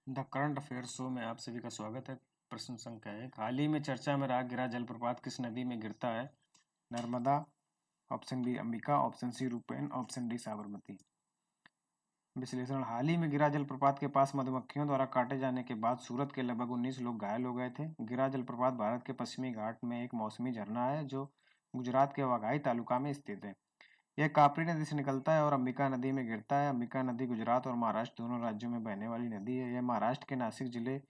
The current affair show में आप सभी का स्वागत है। प्रश्न संख्या 1, हाल ही में चर्चा में रहा गिरा जलप्रपात किस नदी में गिरता है? Narmada, option B Ambika, option C Rupen, option D Sabarmati. विश्लेषण, हाल ही में गिरा जलप्रपात के पास मधुमक्खियों द्वारा काटे जाने के बाद सूरत के लगभग 19 लोग घायल हो गए थे। गिरा जलप्रपात भारत के पश्चिमी घाट में एक मौसमी झरना है जो गुजरात के वाघाई तालुका में स्थित है। यह कापरी नदी से निकलता है और अंबिका नदी में गिरता है। अंबिका नदी गुजरात और महाराष्ट्र दोनों राज्यों में बहने वाली नदी है। यह महाराष्ट्र के नासिक जिले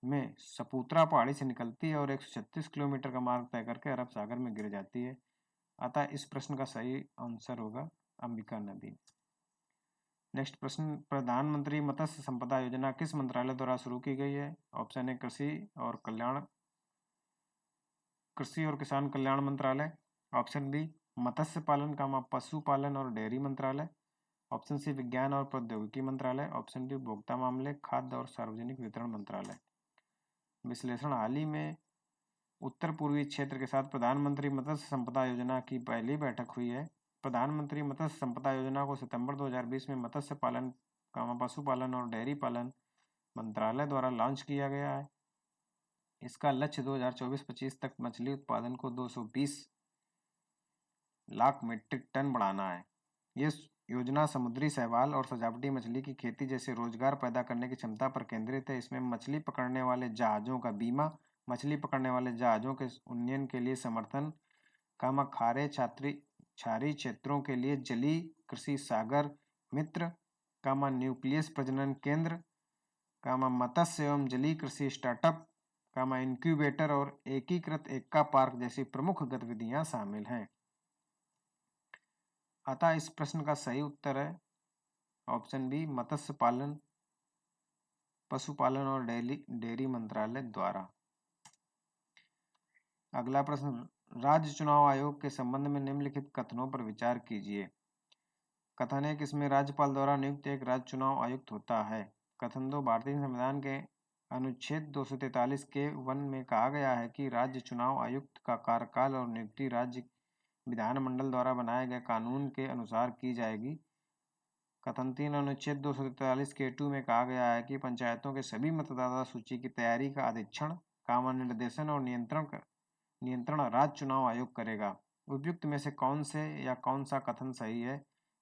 में सपुत्रा पहाड़ी से निकलती है और 136 किलोमीटर का मार्ग तय करके अरब सागर में गिर जाती है। अतः इस प्रश्न का सही आंसर होगा अंबिका नदी। नेक्स्ट प्रश्न, प्रधानमंत्री मत्स्य संपदा योजना किस मंत्रालय द्वारा शुरू की गई है? ऑप्शन ए कृषि और किसान कल्याण मंत्रालय, ऑप्शन बी मत्स्य पालन पशुपालन और डेयरी मंत्रालय, ऑप्शन सी विज्ञान और प्रौद्योगिकी मंत्रालय, ऑप्शन डी उपभोक्ता मामले खाद्य और सार्वजनिक वितरण मंत्रालय। विश्लेषण, हाल ही में उत्तर पूर्वी क्षेत्र के साथ प्रधानमंत्री मत्स्य संपदा योजना की पहली बैठक हुई है। प्रधानमंत्री मत्स्य संपदा योजना को सितंबर 2020 में मत्स्य पालन पशुपालन और डेयरी पालन मंत्रालय द्वारा लॉन्च किया गया है। इसका लक्ष्य 2024-25 तक मछली उत्पादन को 220 लाख मीट्रिक टन बढ़ाना है। ये योजना समुद्री शैवाल और सजावटी मछली की खेती जैसे रोजगार पैदा करने की क्षमता पर केंद्रित है। इसमें मछली पकड़ने वाले जहाजों का बीमा, मछली पकड़ने वाले जहाजों के उन्नयन के लिए समर्थन, खारे क्षारीय क्षेत्रों के लिए जलीय कृषि सागर मित्र, न्यूक्लियस प्रजनन केंद्र, मत्स्य एवं जलीय कृषि स्टार्टअप, इंक्यूबेटर और एकीकृत एक्का पार्क जैसी प्रमुख गतिविधियां शामिल हैं। अतः इस प्रश्न का सही उत्तर है ऑप्शन बी मत्स्य पालन पशुपालन और डेयरी मंत्रालय द्वारा। अगला प्रश्न, राज्य चुनाव आयोग के संबंध में निम्नलिखित कथनों पर विचार कीजिए। कथन 1, इसमें राज्यपाल द्वारा नियुक्त एक राज्य चुनाव आयुक्त होता है। कथन 2, भारतीय संविधान के अनुच्छेद 243 के 1 में कहा गया है कि राज्य चुनाव आयुक्त का कार्यकाल और नियुक्ति राज्य विधानमंडल द्वारा बनाए गए कानून के अनुसार की जाएगी। कथन 3, अनुच्छेद 243 के 2 में कहा गया है कि पंचायतों के सभी मतदाता सूची की तैयारी का अधीक्षण, निर्देशन और नियंत्रण राज्य चुनाव आयोग करेगा। उपयुक्त में से कौन से या कौन सा कथन सही है?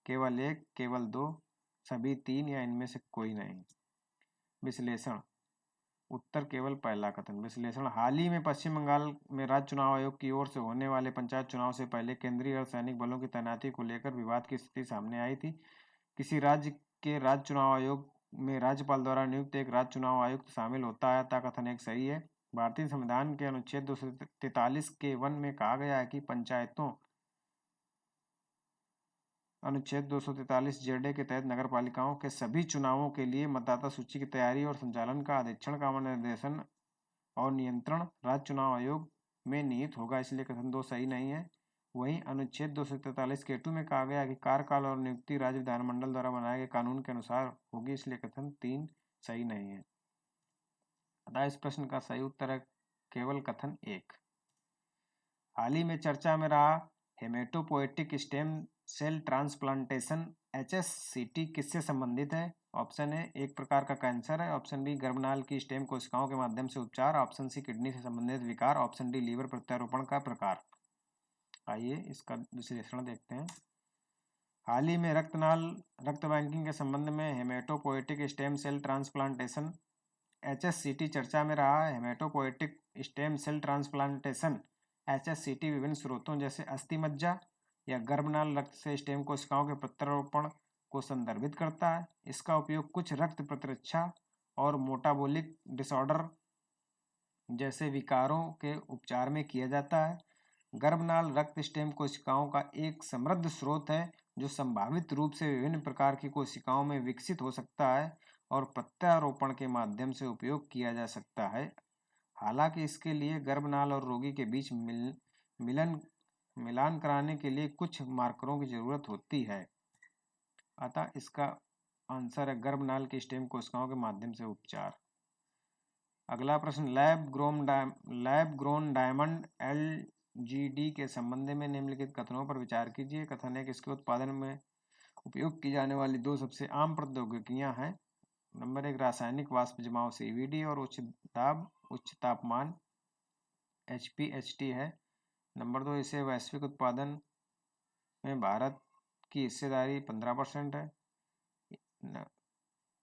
केवल एक, केवल दो, सभी तीन या इनमें से कोई नहीं। विश्लेषण, उत्तर केवल पहला कथन। विश्लेषण, हाल ही में पश्चिम बंगाल में राज्य चुनाव आयोग की ओर से होने वाले पंचायत चुनाव से पहले केंद्रीय अर्धसैनिक बलों की तैनाती को लेकर विवाद की स्थिति सामने आई थी। किसी राज्य के राज्य चुनाव आयोग में राज्यपाल द्वारा नियुक्त एक राज्य चुनाव आयुक्त शामिल होता है। कथन एक सही है। भारतीय संविधान के अनुच्छेद 243 के 1 में कहा गया है कि पंचायतों अनुच्छेद 243 जेडे के तहत नगरपालिकाओं के सभी चुनावों के लिए मतदाता सूची की तैयारी और संचालन का अधीक्षण, निर्देशन और नियंत्रण राज्य चुनाव आयोग में निहित होगा, इसलिए कथन 2 सही नहीं है। वहीं अनुच्छेद 243 के 2 में कहा गया कि कार्यकाल और नियुक्ति राज्य विधानमंडल द्वारा बनाए गए कानून के अनुसार होगी, इसलिए कथन 3 सही नहीं है। अतः इस प्रश्न का सही उत्तर है केवल कथन 1। हाल ही में चर्चा में रहा haematopoietic stem cell transplantation HSCT किससे संबंधित है? ऑप्शन ए एक प्रकार का कैंसर है, ऑप्शन बी गर्भनाल की स्टेम कोशिकाओं के माध्यम से उपचार, ऑप्शन सी किडनी से संबंधित विकार, ऑप्शन डी लीवर प्रत्यारोपण का प्रकार। आइए इसका विश्लेषण देखते हैं। हाल ही में रक्त बैंकिंग के संबंध में haematopoietic stem cell transplantation HSCT चर्चा में रहा है। Haematopoietic stem cell transplantation HSCT विभिन्न स्रोतों जैसे अस्थि मज्जा या गर्भनाल रक्त से स्टेम कोशिकाओं के प्रत्यारोपण को संदर्भित करता है। इसका उपयोग कुछ रक्त प्रतिरक्षा और मेटाबॉलिक डिसऑर्डर जैसे विकारों के उपचार में किया जाता है। गर्भनाल रक्त स्टेम कोशिकाओं का एक समृद्ध स्रोत है जो संभावित रूप से विभिन्न प्रकार की कोशिकाओं में विकसित हो सकता है और प्रत्यारोपण के माध्यम से उपयोग किया जा सकता है। हालांकि इसके लिए गर्भनाल और रोगी के बीच मिलान कराने के लिए कुछ मार्करों की जरूरत होती है। अतः इसका आंसर है गर्भनाल की स्टेम कोशिकाओं के माध्यम से उपचार। अगला प्रश्न, लैब ग्रोन डायमंड LGD के संबंध में निम्नलिखित कथनों पर विचार कीजिए। कथन एक, इसके उत्पादन में उपयोग की जाने वाली दो सबसे आम प्रौद्योगिकियां हैं नंबर 1 रासायनिक वाष्प जमाव CVD और उच्च दाब उच्च तापमान HPHT है। नंबर 2 इसे वैश्विक उत्पादन में भारत की हिस्सेदारी 15% है।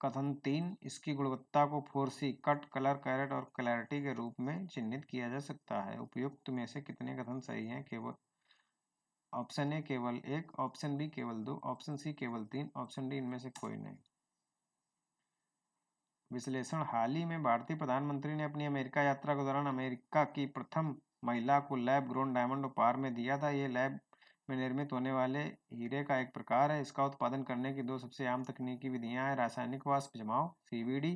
कथन 3 इसकी गुणवत्ता को 4C कट, कलर, कैरेट और क्लैरिटी के रूप में चिन्हित किया जा सकता है। उपयुक्त में से कितने कथन सही हैं? केवल ऑप्शन ए केवल 1, ऑप्शन बी केवल 2, ऑप्शन सी केवल 3, ऑप्शन डी इनमें से कोई नहीं। विश्लेषण हाल ही में भारतीय प्रधानमंत्री ने अपनी अमेरिका यात्रा के दौरान अमेरिका की प्रथम महिला को लैब ग्रोन डायमंड उपहार में दिया था। ये लैब में निर्मित होने वाले हीरे का एक प्रकार है। इसका उत्पादन करने की दो सबसे आम तकनीकी विधियां हैं, रासायनिक वाष्प जमाव CVD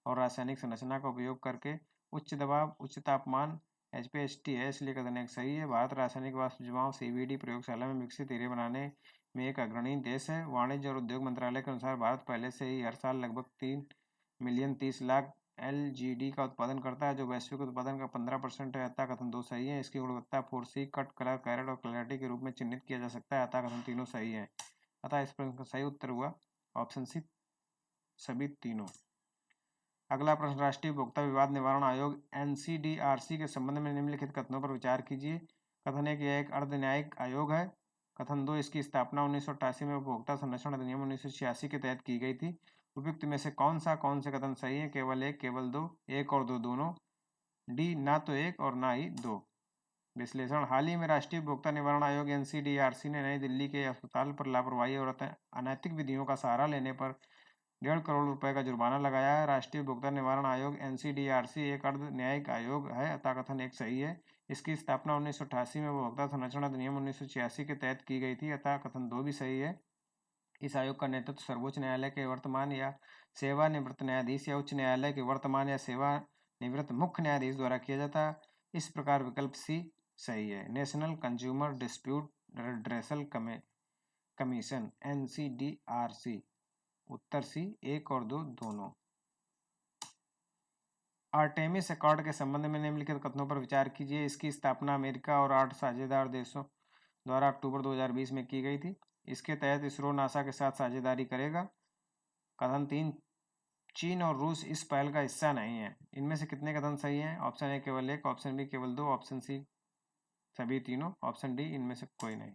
और रासायनिक संरचना का उपयोग करके उच्च दबाव उच्च तापमान HPHT है, इसलिए कथन एक सही है। भारत रासायनिक वाष्प जमाव CVD प्रयोगशाला में विकसित हीरे बनाने में एक अग्रणी देश है। वाणिज्य और उद्योग मंत्रालय के अनुसार भारत पहले से ही हर साल लगभग 3,30,00,000 LGD का उत्पादन करता है, जो वैश्विक उत्पादन का 15% है। अतः कथन 2 सही है। इसकी गुणवत्ता 4C कट, कलर, कैरेट और क्लैरिटी के रूप में चिन्हित किया जा सकता है। अतः कथन तीनों सही है। अतः इस प्रश्न का सही उत्तर हुआ ऑप्शन सी, सभी तीनों। अगला प्रश्न, राष्ट्रीय उपभोक्ता विवाद निवारण आयोग NCDRC के संबंध में निम्नलिखित कथनों पर विचार कीजिए। कथन 1 यह एक अर्ध न्यायिक आयोग है। कथन 2 इसकी स्थापना 1988 में उपभोक्ता संरक्षण अधिनियम 1986 के तहत की गई थी। उपयुक्त में से कौन से कथन सही है? केवल 1, केवल 2, 1 और 2 दोनों, डी ना तो 1 और ना ही 2। विश्लेषण हाल ही में राष्ट्रीय उपभोक्ता निवारण आयोग NCDRC ने नई दिल्ली के अस्पताल पर लापरवाही और अनैतिक विधियों का सहारा लेने पर 1.5 करोड़ रुपए का जुर्माना लगाया है। राष्ट्रीय उपभोक्ता निवारण आयोग NCDRC एक अर्ध न्यायिक आयोग है। अतः कथन एक सही है। इसकी स्थापना 1988 में उपभोक्ता संरक्षण अधिनियम 1986 के तहत की गई थी। अतः कथन 2 भी सही है। इस आयोग का नेतृत्व सर्वोच्च न्यायालय के वर्तमान या सेवानिवृत्त न्यायाधीश या उच्च न्यायालय के वर्तमान या सेवानिवृत्त मुख्य न्यायाधीश द्वारा किया जाता है। इस प्रकार विकल्प सी सही है। National consumer dispute redressal commission NCDRC, उत्तर सी 1 और 2 दोनों। आर्टेमिस अकॉर्ड के संबंध में निम्नलिखित कथनों पर विचार कीजिए। इसकी स्थापना अमेरिका और 8 साझेदार देशों द्वारा अक्टूबर 2020 में की गई थी। इसके तहत इसरो नासा के साथ साझेदारी करेगा। कथन 3 चीन और रूस इस पहल का हिस्सा नहीं है। इनमें से कितने कथन सही हैं? ऑप्शन ए केवल 1, ऑप्शन बी केवल 2, ऑप्शन सी सभी तीनों, ऑप्शन डी इनमें से कोई नहीं।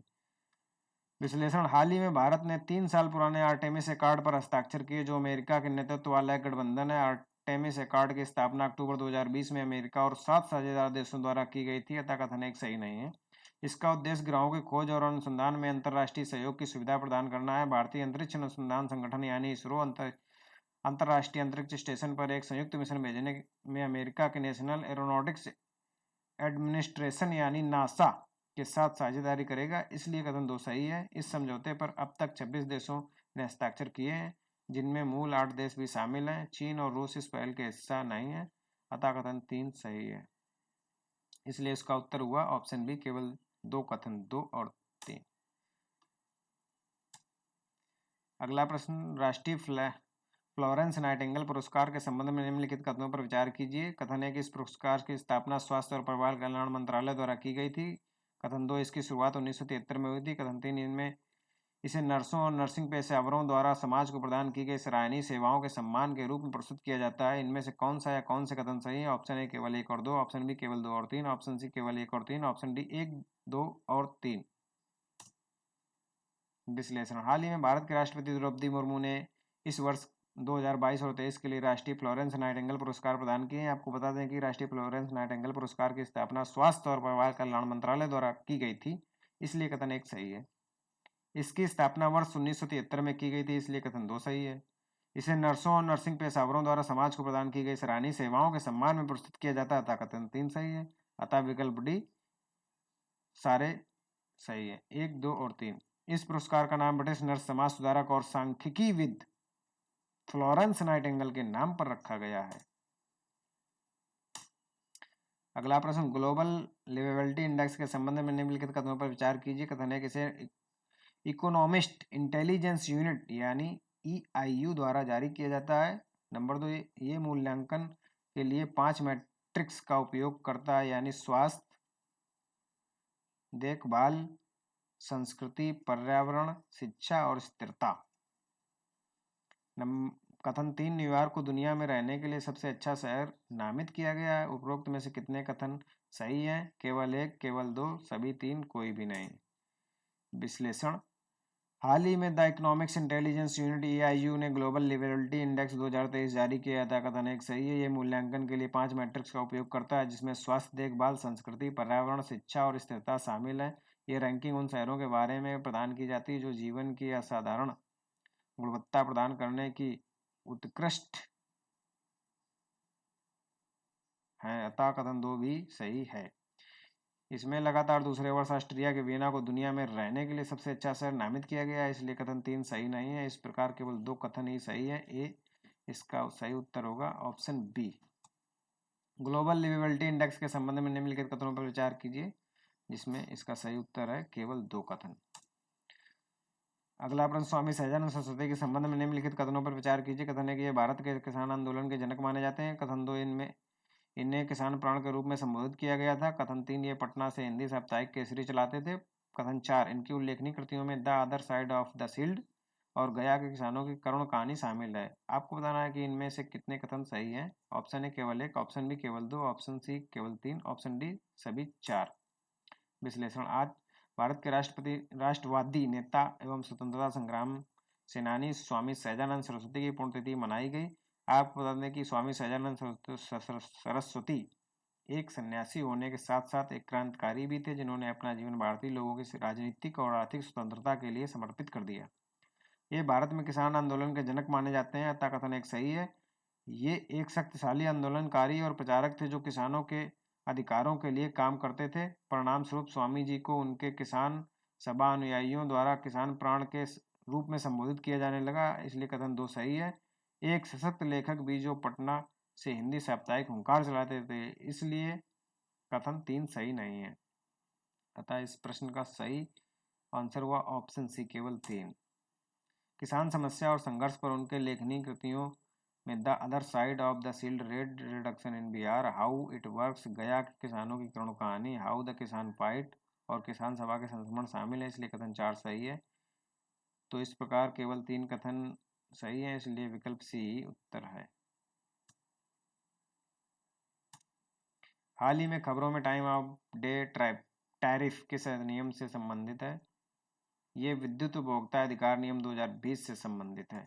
विश्लेषण हाल ही में भारत ने 3 साल पुराने आर्टेमिस अकॉर्ड पर हस्ताक्षर किए, जो अमेरिका के नेतृत्व वाला एक गठबंधन है। आर्टेमिस अकॉर्ड की स्थापना अक्टूबर 2020 में अमेरिका और 7 साझेदार देशों द्वारा की गई थी। अतः कथन एक सही नहीं है। इसका उद्देश्य ग्रहों की खोज और अनुसंधान में अंतर्राष्ट्रीय सहयोग की सुविधा प्रदान करना है। भारतीय अंतरिक्ष अनुसंधान संगठन यानी इसरो अंतर्राष्ट्रीय अंतरिक्ष स्टेशन पर एक संयुक्त मिशन भेजने में अमेरिका के नेशनल एरोनॉटिक्स एडमिनिस्ट्रेशन यानी नासा के साथ साझेदारी करेगा। इसलिए कथन 2 सही है। इस समझौते पर अब तक 26 देशों ने हस्ताक्षर किए हैं, जिनमें मूल 8 देश भी शामिल हैं। चीन और रूस इस पहल के हिस्सा नहीं है। अतः कथन 3 सही है। इसलिए इसका उत्तर हुआ ऑप्शन बी, केवल 2 कथन 2 और 3। अगला प्रश्न, राष्ट्रीय फ्लोरेंस नाइटिंगेल पुरस्कार के संबंध में निम्नलिखित कथनों पर विचार कीजिए। कथन 1 इस पुरस्कार की स्थापना स्वास्थ्य और परिवार कल्याण मंत्रालय द्वारा की गई थी। कथन 2 इसकी शुरुआत 1973 में हुई थी। कथन 3 इनमें इसे नर्सों और नर्सिंग पेशेवरों द्वारा समाज को प्रदान की गई सराहनीय सेवाओं के सम्मान के रूप में प्रस्तुत किया जाता है। इनमें से कौन से कथन सही है? ऑप्शन ए केवल 1 और 2, ऑप्शन बी केवल 2 और 3, ऑप्शन सी केवल 1 और 3, ऑप्शन डी 1, 2 और 3। विश्लेषण हाल ही में भारत के राष्ट्रपति द्रौपदी मुर्मू ने इस वर्ष 2022 और 23 के लिए राष्ट्रीय फ्लोरेंस नाइटिंगेल पुरस्कार प्रदान किए हैं। आपको बता दें कि राष्ट्रीय फ्लोरेंस नाइटिंगेल पुरस्कार की स्थापना स्वास्थ्य और परिवार कल्याण मंत्रालय द्वारा की गई थी। इसलिए कथन 1 सही है। इसकी स्थापना वर्ष 1973 में की गई थी। इसलिए कथन 2 सही है। इसे नर्सों और नर्सिंग पेशेवरों द्वारा समाज को प्रदान की गई सराहनीय सेवाओं के सम्मान में प्रस्तुत किया जाता है। अतः कथन 3 सही है। अतः विकल्प डी सारे सही है, 1, 2 और 3। इस पुरस्कार का नाम ब्रिटिश नर्स, समाज सुधारक और सांख्यिकीविद फ्लोरेंस नाइटिंगेल के नाम पर रखा गया है। अगला प्रश्न, ग्लोबल लिवेबिलिटी इंडेक्स के संबंध में निम्नलिखित कथनों पर विचार कीजिए। कथन है कि इसे इकोनॉमिस्ट इंटेलिजेंस यूनिट यानी EIU द्वारा जारी किया जाता है। नंबर 2 ये मूल्यांकन के लिए 5 मैट्रिक्स का उपयोग करता है, यानी स्वास्थ्य, देखभाल, संस्कृति, पर्यावरण, शिक्षा और स्थिरता। कथन 3 न्यूयॉर्क को दुनिया में रहने के लिए सबसे अच्छा शहर नामित किया गया है। उपरोक्त में से कितने कथन सही हैं? केवल 1, केवल 2, सभी 3, कोई भी नहीं। विश्लेषण। हाल ही में the economics intelligence unit EIU ने ग्लोबल लिवरेबिलिटी इंडेक्स 2023 जारी किया था। कथन 1 सही है। ये मूल्यांकन के लिए 5 मैट्रिक्स का उपयोग करता है, जिसमें स्वास्थ्य देखभाल, संस्कृति, पर्यावरण, शिक्षा और स्थिरता शामिल है। ये रैंकिंग उन शहरों के बारे में प्रदान की जाती है जो जीवन की असाधारण गुणवत्ता प्रदान करने की उत्कृष्ट है। अतः कथन 2 भी सही है। इसमें लगातार दूसरे वर्ष ऑस्ट्रिया के वियना को दुनिया में रहने के लिए सबसे अच्छा शहर नामित किया गया है, इसलिए कथन 3 सही नहीं है। इस प्रकार केवल 2 कथन ही सही है। ए इसका सही उत्तर होगा option B. Global liveability index के संबंध में निम्नलिखित कथनों पर विचार कीजिए, जिसमें इसका सही उत्तर है केवल 2 कथन। अगला प्रश्न, स्वामी सहजानंद सरस्वती के संबंध में निम्नलिखित कथनों पर विचार कीजिए। कथन 1 ये भारत के किसान आंदोलन के जनक माने जाते हैं। कथन 2 इन्हें किसान प्राण के रूप में संबोधित किया गया था। कथन 3 ये पटना से हिंदी साप्ताहिक केसरी चलाते थे। कथन 4 इनकी उल्लेखनीय कृतियों में the other side of the shield और गया के किसानों की करुण कहानी शामिल है। आपको बताना है कि इनमें से कितने कथन सही हैं। ऑप्शन ए केवल 1, ऑप्शन बी केवल 2, ऑप्शन सी केवल 3, ऑप्शन डी सभी 4। विश्लेषण। आज भारत के राष्ट्रवादी नेता एवं स्वतंत्रता संग्राम सेनानी स्वामी सहजानंद सरस्वती की पुण्यतिथि मनाई गई। आपको बता दें कि स्वामी सहजानंद सरस्वती एक सन्यासी होने के साथ साथ एक क्रांतिकारी भी थे, जिन्होंने अपना जीवन भारतीय लोगों की राजनीतिक और आर्थिक स्वतंत्रता के लिए समर्पित कर दिया। ये भारत में किसान आंदोलन के जनक माने जाते हैं। अतः कथन 1 सही है। ये एक शक्तिशाली आंदोलनकारी और प्रचारक थे जो किसानों के अधिकारों के लिए काम करते थे। परिणाम स्वरूप स्वामी जी को उनके किसान सभा अनुयायियों द्वारा किसान प्राण के रूप में संबोधित किया जाने लगा, इसलिए कथन 2 सही है। एक सशक्त लेखक भी जो पटना से हिंदी साप्ताहिक हुंकार चलाते थे, इसलिए कथन 3 सही नहीं है। अतः इस प्रश्न का सही आंसर हुआ ऑप्शन सी केवल 3। किसान समस्या और संघर्ष पर उनके लेखनी कृतियों में the other side of the shield, red reduction in Bihar, how it works, गया के किसानों की करुण कहानी, हाउ द किसान फाइट और किसान सभा के संस्मरण शामिल है, इसलिए कथन 4 सही है। तो इस प्रकार केवल 3 कथन सही है, इसलिए विकल्प सी ही उत्तर है। हाल ही में खबरों में टाइम ऑफ डे टैरिफ किस नियम से संबंधित है? ये विद्युत उपभोक्ता अधिकार नियम 2020 से संबंधित है।